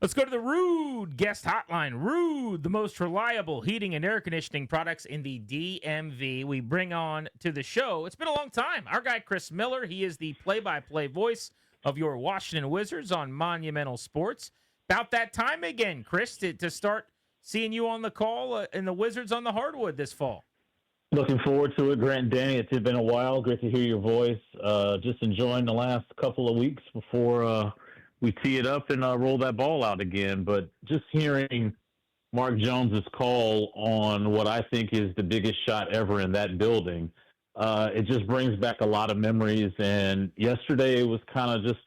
Let's go to the Rude guest hotline. Rude, the most reliable heating and air conditioning products in the DMV. We bring on to the show. It's been a long time. Our guy, Chris Miller, he is the play by play voice of your Washington Wizards on Monumental Sports. About that time again, Chris, to start seeing you on the call and the Wizards on the hardwood this fall. Looking forward to it, Grant and Danny. It's been a while. Great to hear your voice. Just enjoying the last couple of weeks before we tee it up and roll that ball out again. But just hearing Mark Jones's call on what I think is the biggest shot ever in that building, it just brings back a lot of memories. And yesterday was kind of just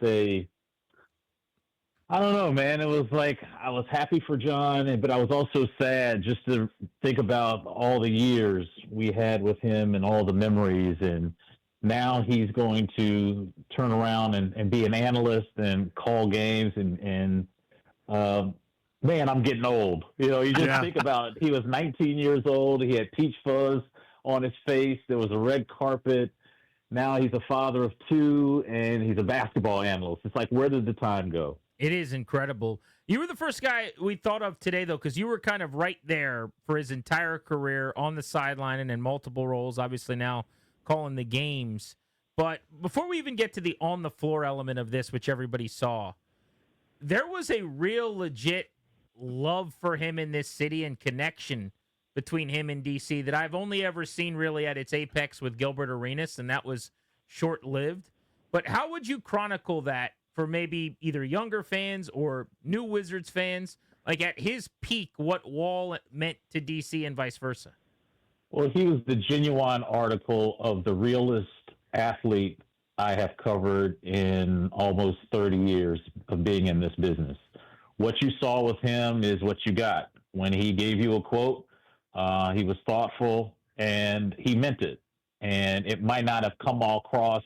I don't know, man. It was like I was happy for John, but I was also sad just to think about all the years we had with him and all the memories. And now he's going to turn around and be an analyst and call games. Uh, Man, I'm getting old. You just Yeah. think about it. He was 19 years old. He had peach fuzz on his face. There was a red carpet. Now he's a father of two, and he's a basketball analyst. It's like, where did the time go? It is incredible. You were the first guy we thought of today, though, because you were kind of right there for his entire career on the sideline and in multiple roles, obviously now calling the games. But before we even get to the on the floor element of this, which everybody saw, there was a real legit love for him in this city and connection between him and DC that I've only ever seen really at its apex with Gilbert Arenas, and that was short lived. But how would you chronicle that for maybe either younger fans or new Wizards fans? Like at his peak, what Wall meant to DC and vice versa? Well, he was the genuine article of the realest athlete I have covered in almost 30 years of being in this business. What you saw with him is what you got. When he gave you a quote, he was thoughtful and he meant it. And it might not have come all across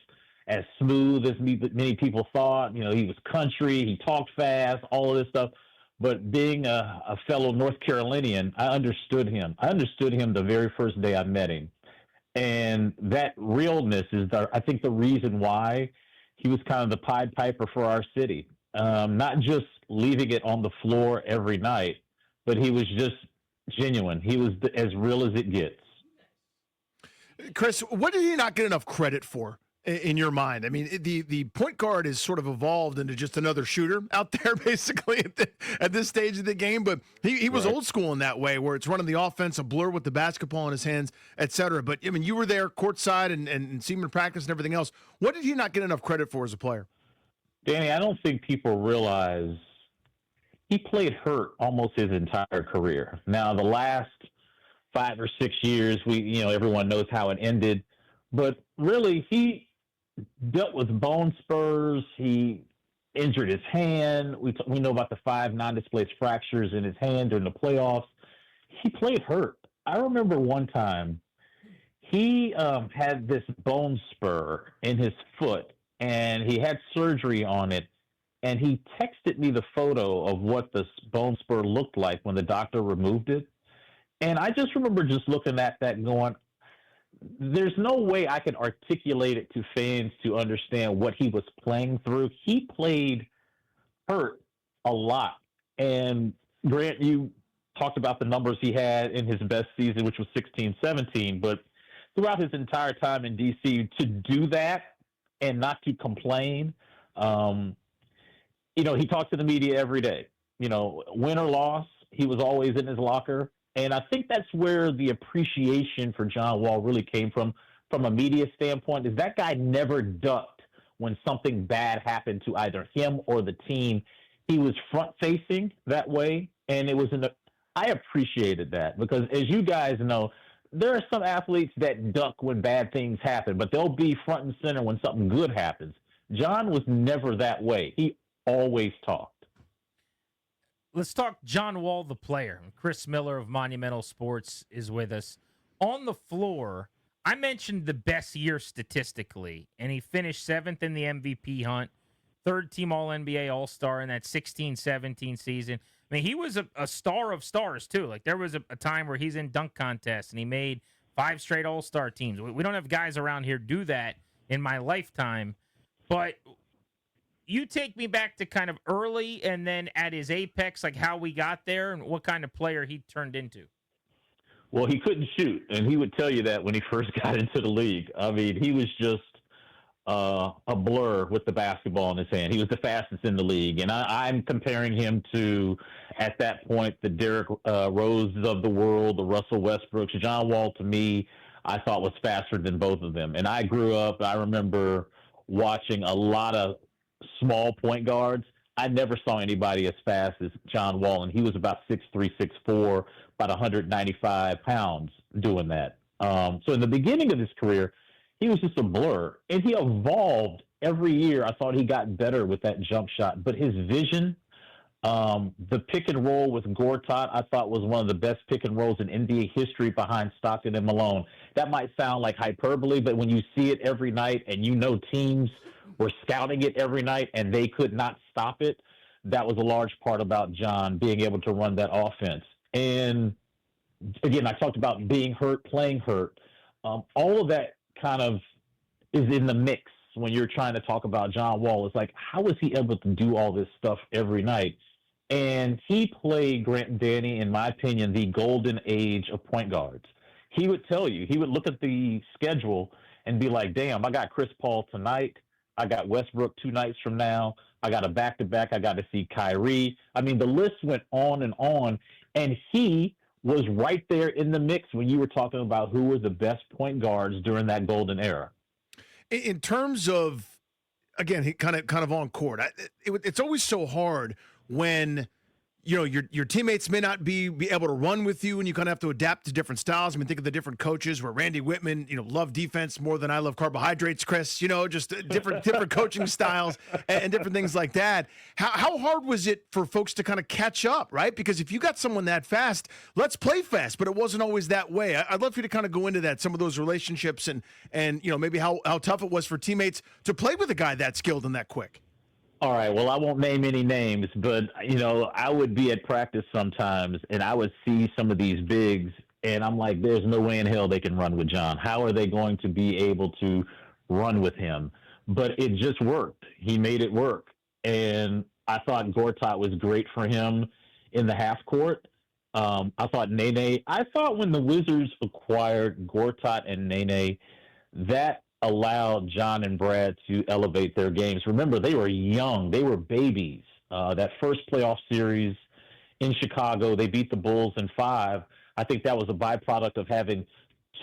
as smooth as many people thought. He was country, he talked fast, all of this stuff. But being a fellow North Carolinian, I understood him. I understood him the very first day I met him. And that realness is, I think, the reason why he was kind of the Pied Piper for our city. Not just leaving it on the floor every night, but he was just genuine. He was as real as it gets. Chris, what did he not get enough credit for in your mind? I mean, the point guard has sort of evolved into just another shooter out there, basically, at this stage of the game. But he was Right. old school in that way, where it's running the offense, a blur with the basketball in his hands, et cetera. But, I mean, you were there courtside and seeing him practice and everything else. What did he not get enough credit for as a player? Danny, I don't think people realize he played hurt almost his entire career. Now, the last 5 or 6 years, everyone knows how it ended, but really, he dealt with bone spurs. He injured his hand. We know about the 5 non-displaced fractures in his hand during the playoffs. He played hurt. I remember one time he had this bone spur in his foot, and he had surgery on it. And he texted me the photo of what the bone spur looked like when the doctor removed it. And I just remember just looking at that and going, there's no way I can articulate it to fans to understand what he was playing through. He played hurt a lot. And Grant, you talked about the numbers he had in his best season, which was 16-17. But throughout his entire time in DC, to do that and not to complain, he talked to the media every day. Win or loss, he was always in his locker. And I think that's where the appreciation for John Wall really came from a media standpoint, is that guy never ducked when something bad happened to either him or the team. He was front facing that way. And I appreciated that because, as you guys know, there are some athletes that duck when bad things happen, but they'll be front and center when something good happens. John was never that way. He always talked. Let's talk John Wall, the player. Chris Miller of Monumental Sports is with us. On the floor, I mentioned the best year statistically, and he finished 7th in the MVP hunt, 3rd team All NBA All Star in that 16-17 season. I mean, he was a star of stars, too. Like, there was a time where he's in dunk contests, and he made 5 straight All Star teams. We don't have guys around here do that in my lifetime. But you take me back to kind of early and then at his apex, like how we got there and what kind of player he turned into. Well, he couldn't shoot, and he would tell you that when he first got into the league. I mean, he was just a blur with the basketball in his hand. He was the fastest in the league, and I'm comparing him to, at that point, the Derrick Roses of the world, the Russell Westbrooks. John Wall, to me, I thought was faster than both of them. And I grew up, I remember watching a lot of small point guards. I never saw anybody as fast as John Wall, and he was about 6'3", 6'4", about 195 pounds doing that. So in the beginning of his career, he was just a blur, and he evolved every year. I thought he got better with that jump shot, but his vision, the pick and roll with Gortat, I thought was one of the best pick and rolls in NBA history behind Stockton and Malone. That might sound like hyperbole, but when you see it every night and you know teams were scouting it every night and they could not stop it, that was a large part about John being able to run that offense. And again, I talked about being hurt, playing hurt. All of that kind of is in the mix when you're trying to talk about John Wall. It's like, how was he able to do all this stuff every night? And he played, Grant and Danny, in my opinion, the golden age of point guards. He would tell you, he would look at the schedule and be like, damn, I got Chris Paul tonight. I got Westbrook 2 nights from now. I got a back-to-back. I got to see Kyrie. I mean, the list went on, and he was right there in the mix when you were talking about who were the best point guards during that golden era. In terms of, again, he kind of on court, it's always so hard when your teammates may not be able to run with you, and you kind of have to adapt to different styles. I mean, think of the different coaches where Randy Whitman, loved defense more than I love carbohydrates, Chris, just different coaching styles and different things like that. How hard was it for folks to kind of catch up, right? Because if you got someone that fast, let's play fast, but it wasn't always that way. I'd love for you to kind of go into that, some of those relationships and maybe how tough it was for teammates to play with a guy that skilled and that quick. All right. Well, I won't name any names, but, I would be at practice sometimes and I would see some of these bigs and I'm like, there's no way in hell they can run with John. How are they going to be able to run with him? But it just worked. He made it work. And I thought Gortat was great for him in the half court. I thought when the Wizards acquired Gortat and Nene, that allowed John and Brad to elevate their games. Remember, they were young. They were babies. That first playoff series in Chicago, they beat the Bulls in 5. I think that was a byproduct of having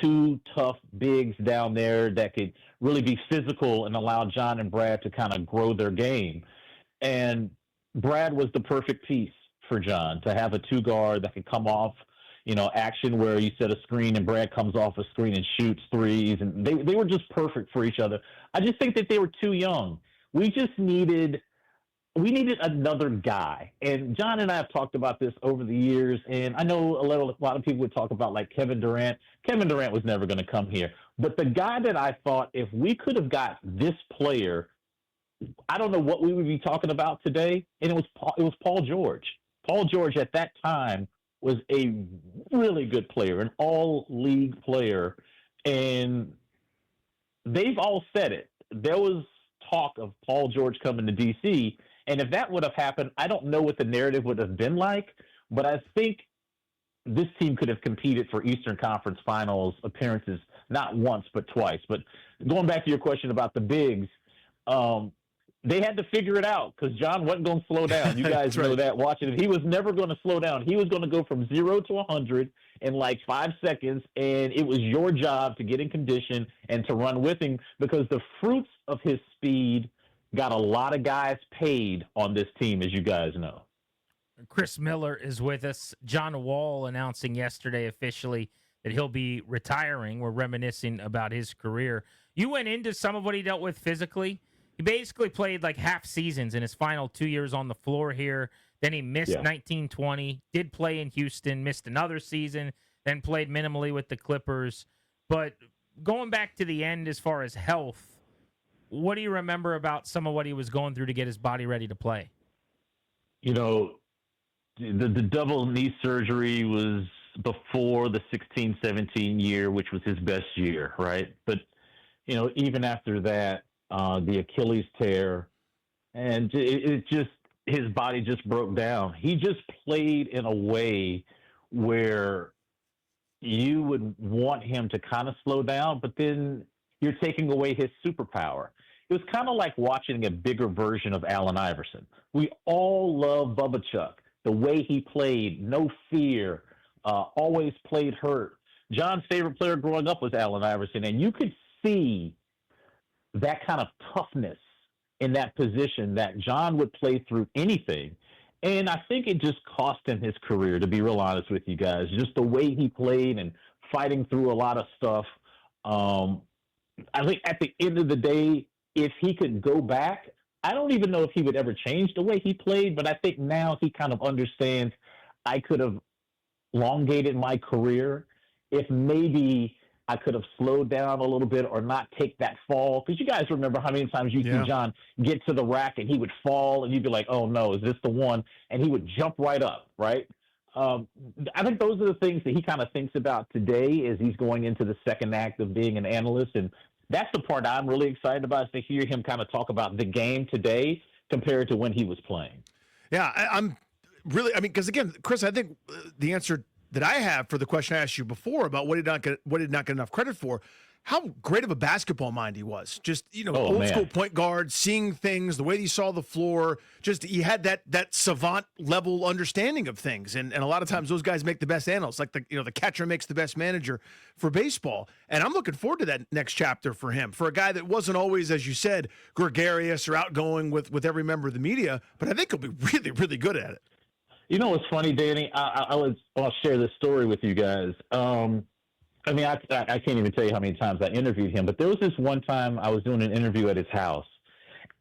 2 tough bigs down there that could really be physical and allow John and Brad to kind of grow their game. And Brad was the perfect piece for John, to have a 2-guard that could come off action where you set a screen and Brad comes off a screen and shoots threes. And they were just perfect for each other. I just think that they were too young. We needed another guy. And John and I have talked about this over the years. And I know a lot of people would talk about like Kevin Durant. Kevin Durant was never going to come here. But the guy that I thought, if we could have got this player, I don't know what we would be talking about today. And it was Paul George. Paul George at that time was a really good player, an all-league player, and they've all said it. There was talk of Paul George coming to D.C., and if that would have happened, I don't know what the narrative would have been like, but I think this team could have competed for Eastern Conference Finals appearances not once but twice. But going back to your question about the bigs, they had to figure it out because John wasn't going to slow down. You guys know that watching it. He was never going to slow down. He was going to go from 0 to 100 in like 5 seconds, and it was your job to get in condition and to run with him because the fruits of his speed got a lot of guys paid on this team, as you guys know. Chris Miller is with us. John Wall announcing yesterday officially that he'll be retiring. We're reminiscing about his career. You went into some of what he dealt with physically. He basically played like half seasons in his final 2 years on the floor here. Then he missed 19-20, did play in Houston, missed another season, then played minimally with the Clippers. But going back to the end as far as health, what do you remember about some of what he was going through to get his body ready to play? The double knee surgery was before the 16-17 year, which was his best year, right? But, even after that, the Achilles tear, and it just his body just broke down. He just played in a way where you would want him to kind of slow down, but then you're taking away his superpower. It was kind of like watching a bigger version of Allen Iverson. We all love Bubba Chuck, the way he played, no fear, always played hurt. John's favorite player growing up was Allen Iverson, and you could see that kind of toughness in that position that John would play through anything. And I think it just cost him his career, to be real honest with you guys. Just the way he played and fighting through a lot of stuff. I think at the end of the day, if he could go back, I don't even know if he would ever change the way he played, but I think now he kind of understands I could have elongated my career if maybe I could have slowed down a little bit or not take that fall. Because you guys remember how many times you see John get to the rack and he would fall and you'd be like, oh no, is this the one? And he would jump right up, right? I think those are the things that he kind of thinks about today as he's going into the second act of being an analyst. And that's the part I'm really excited about, is to hear him kind of talk about the game today compared to when he was playing. Yeah, I'm really, because again, Chris, I think the answer that I have for the question I asked you before about what did not get enough credit for, how great of a basketball mind he was. Just, old school point guard, seeing things, the way he saw the floor, just he had that savant level understanding of things. And a lot of times those guys make the best analysts, like the catcher makes the best manager for baseball. And I'm looking forward to that next chapter for him, for a guy that wasn't always, as you said, gregarious or outgoing with every member of the media, but I think he'll be really, really good at it. You know what's funny, Danny? I'll share this story with you guys. I can't even tell you how many times I interviewed him, but there was this one time I was doing an interview at his house,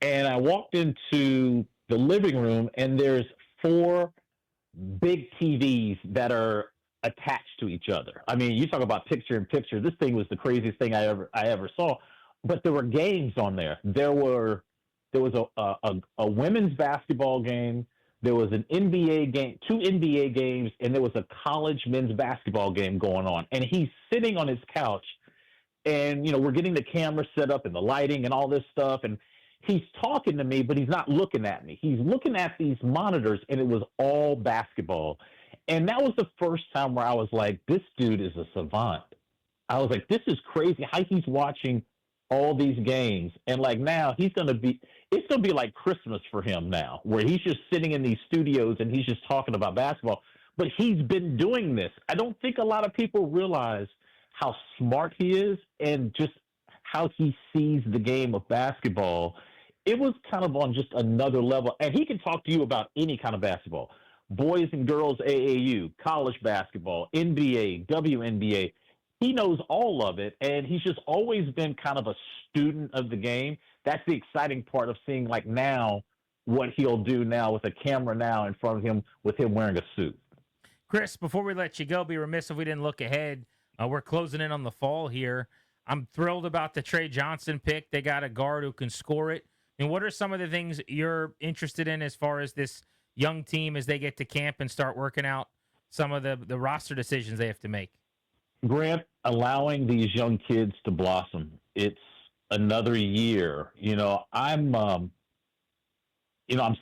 and I walked into the living room, and there's 4 big TVs that are attached to each other. I mean, you talk about picture in picture. This thing was the craziest thing I ever saw. But there were games on there. There was a women's basketball game. There was an NBA game, 2 NBA games, and there was a college men's basketball game going on. And he's sitting on his couch, and, we're getting the camera set up and the lighting and all this stuff. And he's talking to me, but he's not looking at me. He's looking at these monitors, and it was all basketball. And that was the first time where I was like, this dude is a savant. I was like, this is crazy how he's watching all these games. And like now it's going to be like Christmas for him now, where he's just sitting in these studios and he's just talking about basketball. But he's been doing this. I don't think a lot of people realize how smart he is and just how he sees the game of basketball. It was kind of on just another level. And he can talk to you about any kind of basketball, boys and girls AAU, college basketball, NBA, WNBA. He knows all of it, and he's just always been kind of a student of the game. That's the exciting part of seeing, like, now what he'll do now with a camera now in front of him with him wearing a suit. Chris, before we let you go, be remiss if we didn't look ahead. We're closing in on the fall here. I'm thrilled about the Trey Johnson pick. They got a guard who can score it. And what are some of the things you're interested in as far as this young team as they get to camp and start working out some of the roster decisions they have to make? Grant, allowing these young kids to blossom. It's another year. I'm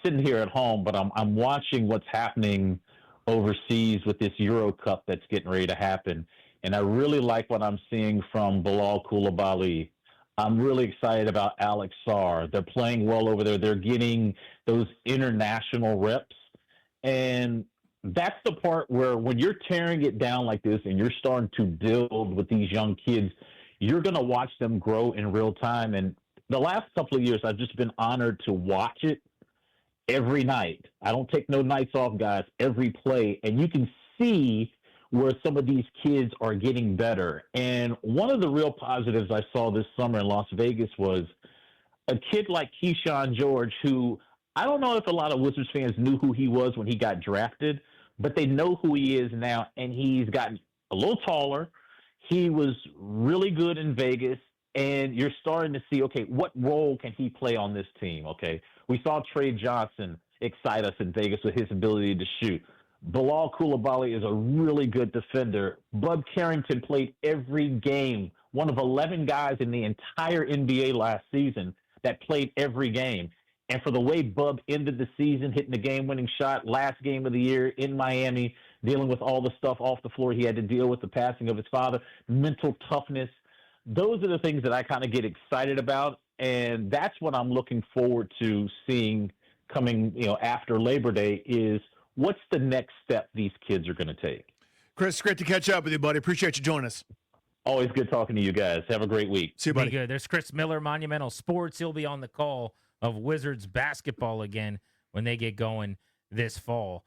sitting here at home, but I'm watching what's happening overseas with this Euro Cup that's getting ready to happen. And I really like what I'm seeing from Bilal Coulibaly. I'm really excited about Alex Sarr. They're playing well over there. They're getting those international reps. And that's the part where when you're tearing it down like this and you're starting to build with these young kids, you're going to watch them grow in real time. And the last couple of years, I've just been honored to watch it every night. I don't take no nights off, guys, every play. And you can see where some of these kids are getting better. And one of the real positives I saw this summer in Las Vegas was a kid like Keyshawn George, who I don't know if a lot of Wizards fans knew who he was when he got drafted, but they know who he is now, and he's gotten a little taller. He was really good in Vegas, and you're starting to see, okay, what role can he play on this team? Okay, we saw Trey Johnson excite us in Vegas with his ability to shoot. Bilal Coulibaly is a really good defender. Bud Carrington played every game, one of 11 guys in the entire NBA last season that played every game. And for the way Bub ended the season, hitting the game-winning shot, last game of the year in Miami, dealing with all the stuff off the floor he had to deal with, the passing of his father, mental toughness. Those are the things that I kind of get excited about, and that's what I'm looking forward to seeing coming, after Labor Day is what's the next step these kids are going to take. Chris, great to catch up with you, buddy. Appreciate you joining us. Always good talking to you guys. Have a great week. See you, buddy. Be good. There's Chris Miller, Monumental Sports. He'll be on the call of Wizards basketball again when they get going this fall.